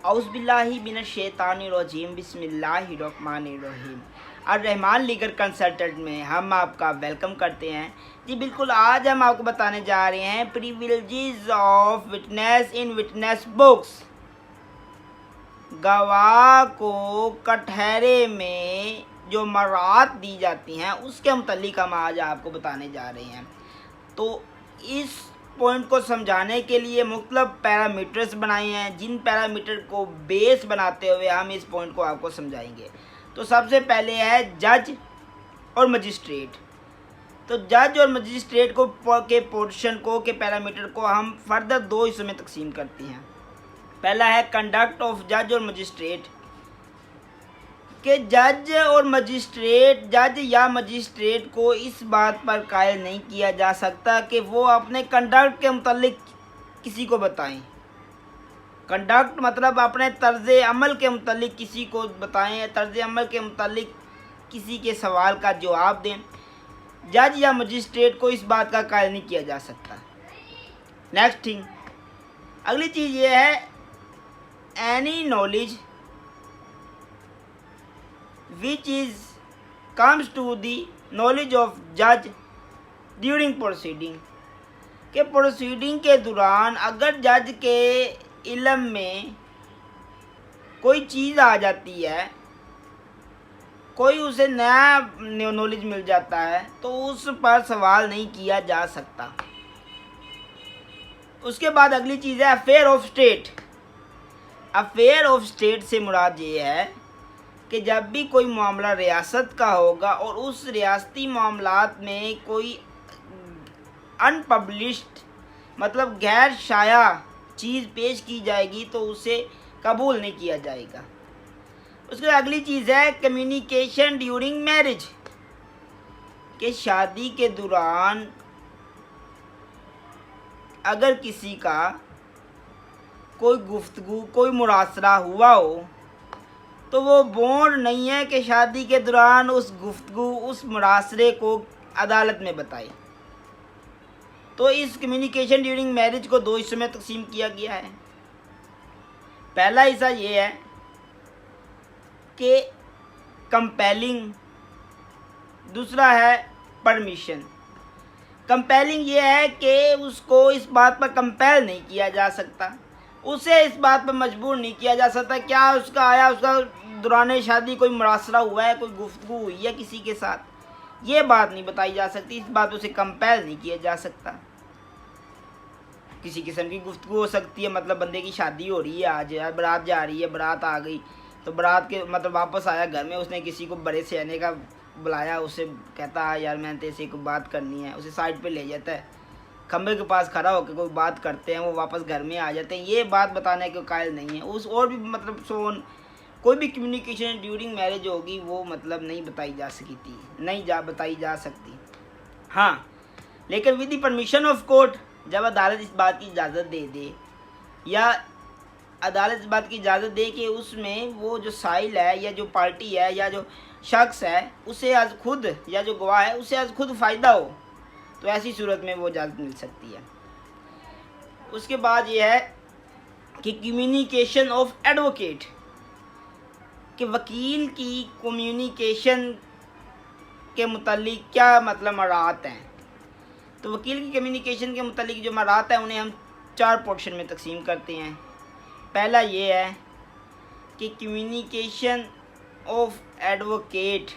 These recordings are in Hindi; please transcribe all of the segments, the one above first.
औज़ुबिल्लाहि मिनश्शैतानिर्रजीम बिस्मिल्लाहिर्रहमानिर्रहीम। अर्रहमान लीगल कंसल्टेंट में हम आपका वेलकम करते हैं। जी बिल्कुल, आज हम आपको बताने जा रहे हैं privileges of witness in witness books. गवाह को कटहरे में जो मरात दी जाती हैं उसके मुतल्लिक हम आज आपको बताने जा रहे हैं। तो इस पॉइंट को समझाने के लिए मुख्तलिफ पैरामीटर्स बनाए हैं, जिन पैरामीटर को बेस बनाते हुए हम इस पॉइंट को आपको समझाएंगे। तो सबसे पहले है जज और मजिस्ट्रेट। तो जज और मजिस्ट्रेट को के पोर्शन को के पैरामीटर को हम फर्दर दो हिस्सों में तकसीम करते हैं। पहला है कंडक्ट ऑफ जज और मजिस्ट्रेट, कि जज और मजिस्ट्रेट, जज या मजिस्ट्रेट को इस बात पर कायल नहीं किया जा सकता कि वो अपने कंडक्ट के मुतालिक किसी को बताएं। कंडक्ट मतलब अपने तर्ज अमल के मुतालिक किसी को बताएं, तर्ज अमल के मुतालिक किसी के सवाल का जवाब दें। जज या मजिस्ट्रेट को इस बात का कायल नहीं किया जा सकता। नेक्स्ट थिंग, अगली चीज़ ये है any knowledge which is comes to the knowledge of judge during proceeding, के प्रोसीडिंग के दौरान अगर जज के इल्म में कोई चीज़ आ जाती है, कोई उसे नया नॉलेज मिल जाता है, तो उस पर सवाल नहीं किया जा सकता। उसके बाद अगली चीज़ है affair of state. Affair of state से मुराद ये है कि जब भी कोई मामला रियासत का होगा और उस रियासती मामलात में कोई अनपब्लिश्ड मतलब गैर शाया चीज़ पेश की जाएगी तो उसे कबूल नहीं किया जाएगा। उसके बाद अगली चीज़ है कम्युनिकेशन ड्यूरिंग मैरिज, कि शादी के दौरान अगर किसी का कोई गुफ्तगू, कोई मुरासला हुआ हो तो वो बॉन्ड नहीं है कि शादी के दौरान उस गुफ्तगू, उस मुरासरे को अदालत में बताए। तो इस कम्युनिकेशन ड्यूरिंग मैरिज को दो हिस्सों में तकसीम किया गया है। पहला हिस्सा ये है कि कंपेलिंग, दूसरा है परमिशन। कंपेलिंग ये है कि उसको इस बात पर कंपेल नहीं किया जा सकता, उसे इस बात पर मजबूर नहीं किया जा सकता। क्या उसका आया, उसका दौरान शादी कोई मुरासला हुआ है, कोई गुफ्तगू हुई है किसी के साथ, ये बात नहीं बताई जा सकती, इस बात उसे कंपेल नहीं किया जा सकता। किसी किस्म की गुफ्तगू हो सकती है, मतलब बंदे की शादी हो रही है, आज बारात जा रही है, बारात आ गई तो बारात के मतलब वापस आया घर में, उसने किसी को बड़े सियाने का बुलाया, उसे कहता है यार मैंने तेरे को बात करनी है, उसे साइड पे ले जाता है, खम्बे के पास खड़ा होकर कोई बात करते हैं, वो वापस घर में आ जाते हैं, ये बात बताने के कायल नहीं है। उस और भी मतलब सोन कोई भी कम्युनिकेशन ड्यूरिंग मैरिज होगी वो मतलब नहीं बताई जा सकती, बताई जा सकती। हाँ, लेकिन with the permission of court, जब अदालत इस बात की इजाज़त दे दे या अदालत इस बात की इजाज़त दे कि उसमें वो जो साइल है या जो पार्टी है या जो शख्स है उसे आज खुद, या जो गवाह है उसे आज खुद फ़ायदा हो, तो ऐसी सूरत में वो इजाज़त मिल सकती है। उसके बाद ये है कि कम्युनिकेशन ऑफ एडवोकेट, कि वकील की कम्युनिकेशन के मुतालिक क्या मतलब मराहत हैं। तो वकील की कम्युनिकेशन के मुतालिक जो मराहत हैं उन्हें हम चार पोर्शन में तकसीम करते हैं। पहला ये है कि communication of advocate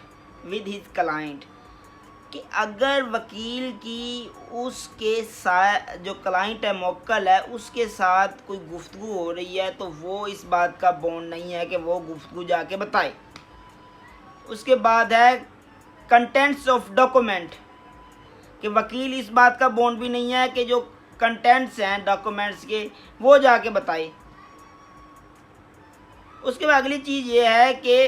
with his client, कि अगर वकील की उसके साथ जो क्लाइंट है, मौक्कल है, उसके साथ कोई गुफ्तगू हो रही है तो वो इस बात का बॉन्ड नहीं है कि वो गुफ्तगू जाके बताए। उसके बाद है कंटेंट्स ऑफ डॉक्यूमेंट, कि वकील इस बात का बॉन्ड भी नहीं है कि जो कंटेंट्स हैं डॉक्यूमेंट्स के वो जाके बताए। उसके बाद अगली चीज़ ये है कि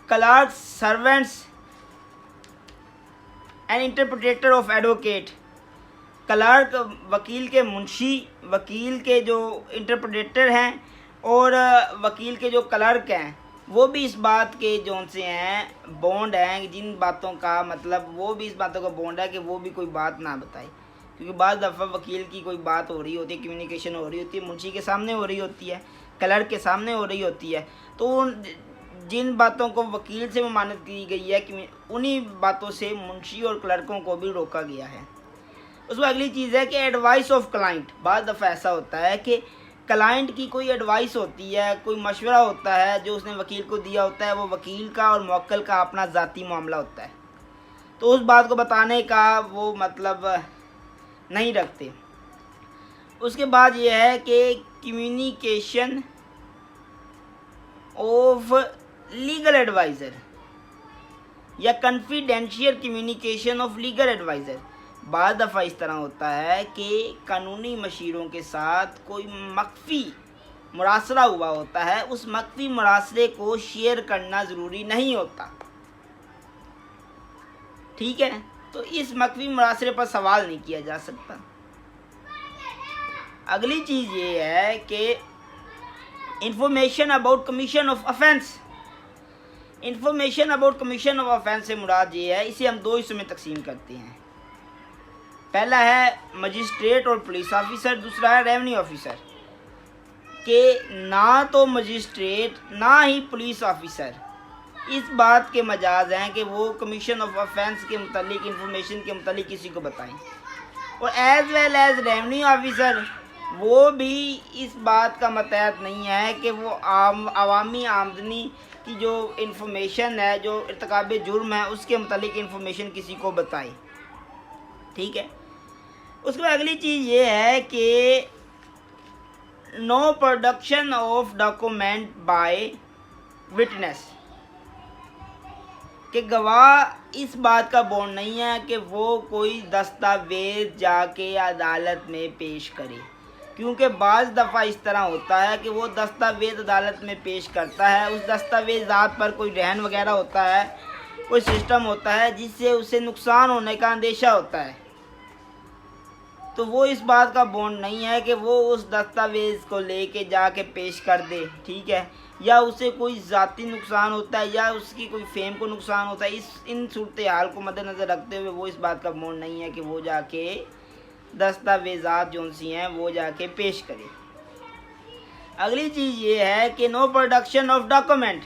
clerk, servants and interpreter of advocate, clerk वकील के मुंशी, वकील के जो इंटरप्रेटर हैं और वकील के जो क्लर्क हैं वो भी इस बात के जो से हैं बॉन्ड हैं, जिन बातों का मतलब वो भी इस बातों का बॉन्ड है कि वो भी कोई बात ना बताए। क्योंकि बाद दफ़ा वकील की कोई बात हो रही होती है, कम्युनिकेशन हो रही होती है, मुंशी के सामने हो रही होती है, क्लर्क के सामने हो रही होती है, तो जिन बातों को वकील से ममानत की गई है कि उन्हीं बातों से मुंशी और क्लर्कों को भी रोका गया है। उसमें अगली चीज़ है कि एडवाइस ऑफ क्लाइंट। बाद दफ़ा ऐसा होता है कि क्लाइंट की कोई एडवाइस होती है, कोई मशवरा होता है जो उसने वकील को दिया होता है, वो वकील का और मुवक्किल का अपना ज़ाती मामला होता है, तो उस बात को बताने का वो मतलब नहीं रखते। उसके बाद ये है कि कम्युनिकेशन ऑफ लीगल एडवाइज़र या confidential communication of legal adviser. बाद दफ़ा इस तरह होता है कि कानूनी मशीरों के साथ कोई मख्फी मुरासला हुआ होता है, उस मख्फी मुरासले को शेयर करना ज़रूरी नहीं होता, ठीक है। तो इस मख्फी मुरासले पर सवाल नहीं किया जा सकता। अगली चीज़ ये है कि information about commission of offence. Information about commission of offence से मुराद ये है, इसे हम दो हिस्सों में तकसीम करते हैं। पहला है मजिस्ट्रेट और पुलिस ऑफिसर, दूसरा है रेवेन्यू ऑफिसर। कि ना तो मजिस्ट्रेट ना ही पुलिस ऑफिसर इस बात के मजाज हैं कि वो कमीशन ऑफ ऑफेंस के मुतालिक इंफॉर्मेशन के मुतालिक किसी को बताएं, और as well as revenue officer वो भी इस बात का मतहत नहीं है कि वो आवामी आमदनी की जो इंफॉर्मेशन है, जो इर्तिकाब जुर्म है, उसके मुतालिक इंफॉर्मेशन किसी को बताए, ठीक है। उसके बाद अगली चीज़ ये है कि no production of document by witness. कि गवाह इस बात का बॉन्ड नहीं है कि वो कोई दस्तावेज जाके अदालत में पेश करे, क्योंकि बाज़ दफ़ा इस तरह होता है कि वो दस्तावेज अदालत में पेश करता है, उस दस्तावेज़ात पर कोई रहन वगैरह होता है, कोई सिस्टम होता है जिससे उसे नुकसान होने का अंदेशा होता है, तो वो इस बात का बॉन्ड नहीं है कि वो उस दस्तावेज़ को लेके जाके पेश कर दे, ठीक है। या उसे कोई ज़ाती नुकसान होता है या उसकी कोई फेम को नुकसान होता है, इन सूरत हाल को मद्देनज़र रखते हुए वो इस बात का बॉन्ड नहीं है कि वो जाके दस्तावेज़ात जो सी हैं वो जाके पेश करे। अगली चीज़ ये है कि नो प्रोडक्शन ऑफ डॉक्यूमेंट।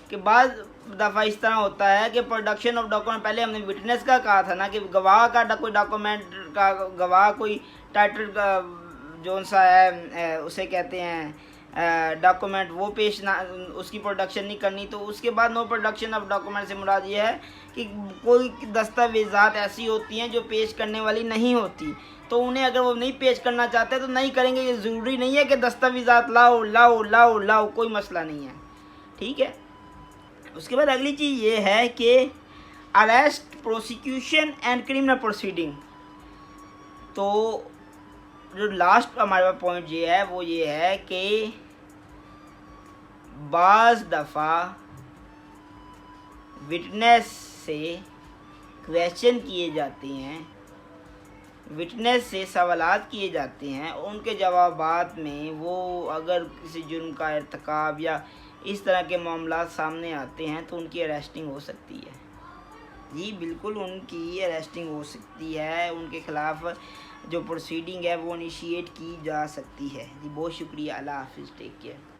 के बाद दफ़ा इस तरह होता है कि प्रोडक्शन ऑफ डॉक्यूमेंट, पहले हमने विटनेस का कहा था ना कि गवाह का कोई डॉक्यूमेंट का, गवाह कोई टाइटल का जो सा है उसे कहते हैं डॉक्यूमेंट, वो पेश ना, उसकी प्रोडक्शन नहीं करनी। तो उसके बाद नो प्रोडक्शन ऑफ डॉक्यूमेंट से मुराद ये है कि कोई दस्तावेज़ात ऐसी होती हैं जो पेश करने वाली नहीं होती, तो उन्हें अगर वो नहीं पेश करना चाहते तो नहीं करेंगे। ये ज़रूरी नहीं है कि दस्तावेज़ात लाओ लाओ लाओ लाओ, कोई मसला नहीं है, ठीक है। उसके बाद अगली चीज़ ये है कि arrest, prosecution and criminal proceeding. तो जो लास्ट हमारे पास पॉइंट ये है वो ये है कि बाज़ दफ़ा विटनेस से क्वेश्चन किए जाते हैं, विटनेस से सवालात किए जाते हैं, उनके जवाबात में वो अगर किसी जुर्म का इर्तिकाब या इस तरह के मामला सामने आते हैं तो उनकी अरेस्टिंग हो सकती है। जी बिल्कुल, उनकी अरेस्टिंग हो सकती है, उनके ख़िलाफ़ जो प्रोसीडिंग है वो इनिशिएट की जा सकती है। जी बहुत शुक्रिया, अल्लाह हाफ़िज़, टेक केयर।